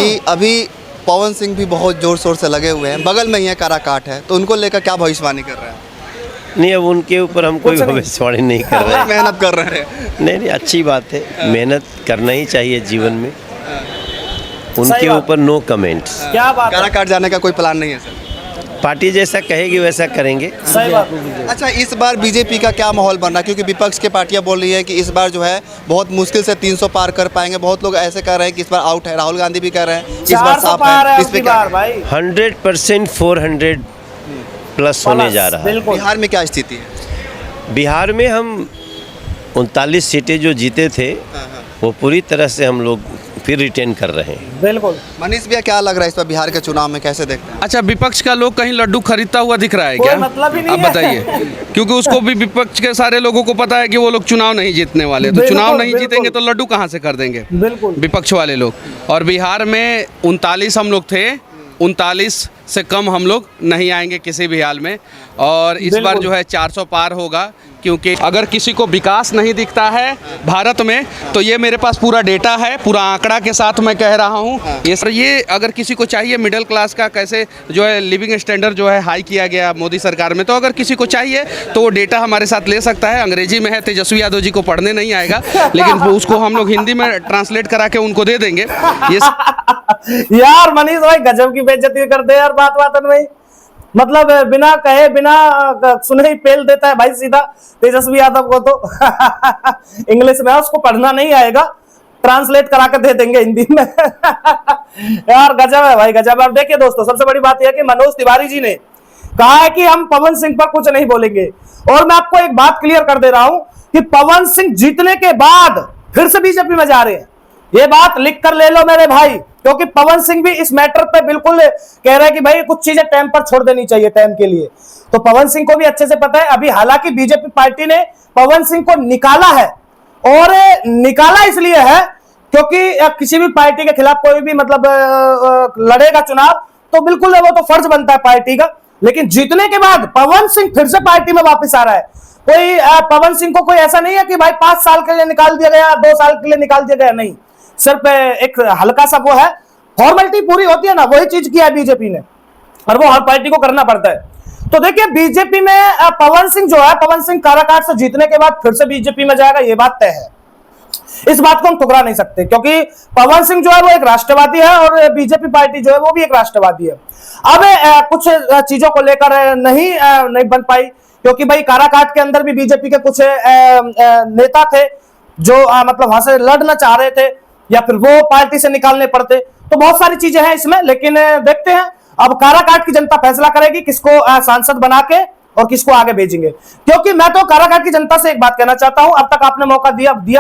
कि अभी पवन सिंह भी बहुत जोर शोर से लगे हुए हैं, बगल में ही है काराकाट है, तो उनको लेकर क्या भविष्यवाणी कर रहे हैं? नहीं, अब उनके ऊपर हम कोई भविष्यवाणी नहीं कर रहे हैं। मेहनत कर रहे हैं। नहीं, अच्छी बात है, मेहनत करना ही चाहिए जीवन में। उनके ऊपर नो कमेंट्स। क्या बात है। काराकाट जाने का कोई प्लान नहीं है सर? पार्टी जैसा कहेगी वैसा करेंगे। सही बात। अच्छा, इस बार बीजेपी का क्या माहौल बन रहा है? क्योंकि विपक्ष की पार्टियां बोल रही है कि इस बार जो है बहुत मुश्किल से 300 पार कर पाएंगे। बहुत लोग ऐसे कह रहे हैं कि इस बार आउट है। राहुल गांधी भी कह रहे हैं इस बार साफ है। इस पे क्या भाई 100% 400 प्लस होने जा रहा है। बिहार में क्या स्थिति है? बिहार में हम 39 सीटें जो जीते थे वो पूरी तरह से हम लोग फिर रिटेन कर रहे हैं। बिल्कुल। मनीष भैया, क्या लग रहा है इस बार बिहार के चुनाव में, कैसे देखते हैं? अच्छा, विपक्ष का लोग कहीं लड्डू खरीदता हुआ दिख रहा है क्या? मतलब ही नहीं आप है। बताइए। क्योंकि उसको भी विपक्ष के सारे लोगों को पता है कि वो लोग चुनाव नहीं जीतने वाले, तो चुनाव नहीं जीतेंगे तो लड्डू कहाँ से कर देंगे बिल्कुल विपक्ष वाले लोग। और बिहार में 39 हम लोग थे, 39 से कम हम लोग नहीं आएंगे किसी भी हाल में। और इस बार जो है 400 पार होगा, क्योंकि अगर किसी को विकास नहीं दिखता है भारत में तो ये मेरे पास पूरा डेटा है, पूरा आंकड़ा के साथ मैं कह रहा हूँ। ये अगर किसी को चाहिए मिडिल क्लास का कैसे जो है लिविंग स्टैंडर्ड जो है हाई किया गया मोदी सरकार में, तो अगर किसी को चाहिए तो वो डेटा हमारे साथ ले सकता है। अंग्रेजी में है, तेजस्वी यादव जी को पढ़ने नहीं आएगा, लेकिन उसको हम लोग हिंदी में ट्रांसलेट करा के उनको दे देंगे। ये यार मनीष भाई गजब की बेइज्जती करते हैं यार बात में। मतलब बिना कहे बिना सुने ही पेल देता है भाई सीधा तेजस्वी यादव को। तो इंग्लिश में उसको पढ़ना नहीं आएगा, ट्रांसलेट करा के दे देंगे हिंदी में। यार गजब है भाई, गजब। अब देखिए दोस्तों, सबसे बड़ी बात यह है कि मनोज तिवारी जी ने कहा है कि हम पवन सिंह पर कुछ नहीं बोलेंगे। और मैं आपको एक बात क्लियर कर दे रहा हूं कि पवन सिंह जीतने के बाद फिर से बीजेपी में जा रहे हैं। ये बात लिख कर ले लो मेरे भाई, क्योंकि पवन सिंह भी इस मैटर पे बिल्कुल कह रहे हैं कि भाई कुछ चीजें टाइम पर छोड़ देनी चाहिए टाइम के लिए। तो पवन सिंह को भी अच्छे से पता है। अभी हालांकि बीजेपी पार्टी ने पवन सिंह को निकाला है, और निकाला इसलिए है क्योंकि किसी भी पार्टी के खिलाफ कोई भी मतलब लड़ेगा चुनाव तो बिल्कुल वो तो फर्ज बनता है पार्टी का। लेकिन जीतने के बाद पवन सिंह फिर से पार्टी में वापस आ रहा है। कोई पवन सिंह को कोई ऐसा नहीं है कि भाई 5 साल के लिए निकाल दिया गया, 2 साल के लिए निकाल दिया गया, नहीं। सिर्फ एक हल्का सा वो है, फॉर्मेलिटी पूरी होती है ना, वही चीज किया है बीजेपी ने, और वो हर पार्टी को करना पड़ता है। तो देखिए बीजेपी में पवन सिंह जो है, पवन सिंह काराकाट से जीतने के बाद फिर से बीजेपी में जाएगा, ये बात तय है। इस बात को हम ठुकरा नहीं सकते, क्योंकि पवन सिंह जो है वो एक राष्ट्रवादी है और बीजेपी पार्टी जो है वो भी एक राष्ट्रवादी है। अब कुछ चीजों को लेकर नहीं बन पाई, क्योंकि भाई काराकाट के अंदर भी बीजेपी के कुछ नेता थे जो मतलब वहां से लड़ना चाह रहे थे, या फिर वो पार्टी से निकालने पड़ते। तो बहुत सारी चीजें हैं इसमें, लेकिन देखते हैं अब काराकाट की जनता फैसला करेगी किसको सांसद बना के और किसको आगे भेजेंगे। क्योंकि मैं तो काराकाट की जनता से एक बात कहना चाहता हूं, अब तक आपने मौका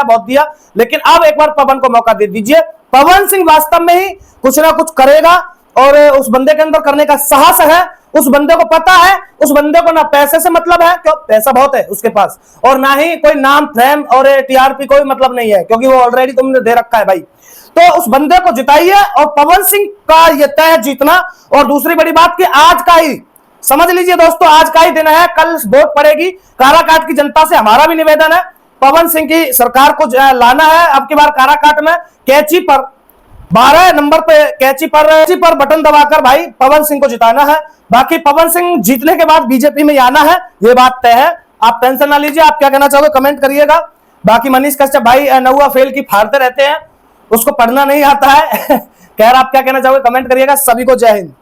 बहुत दिया, लेकिन अब एक बार पवन को मौका दे दीजिए। पवन सिंह वास्तव में ही कुछ ना कुछ करेगा, और उस बंदे के अंदर करने का साहस है। उस बंदे को पता है, उस बंदे को ना पैसे से मतलब है, क्यों पैसा बहुत है उसके पास, और ना ही कोई नाम फेम और टीआरपी कोई मतलब नहीं है, क्योंकि वो ऑलरेडी तुमने दे रखा है भाई। तो उस बंदे को जिताइए, और पवन सिंह का ये तय है जीतना। और दूसरी बड़ी बात कि आज का ही समझ लीजिए दोस्तों, आज का ही दिन है, कल वोट पड़ेगी। काराकाट की जनता से हमारा भी निवेदन है, पवन सिंह की सरकार को लाना है। अब की बार काराकाट में कैंची पर 12 नंबर पे कैंची पर बटन दबाकर भाई पवन सिंह को जिताना है। बाकी पवन सिंह जीतने के बाद बीजेपी में आना है, ये बात तय है। आप टेंशन ना लीजिए। आप क्या कहना चाहोगे कमेंट करिएगा। बाकी मनीष कश्यप भाई नौवा फेल की फाड़ते रहते हैं, उसको पढ़ना नहीं आता है। खैर आप क्या कहना चाहोगे कमेंट करिएगा। सभी को जय हिंद।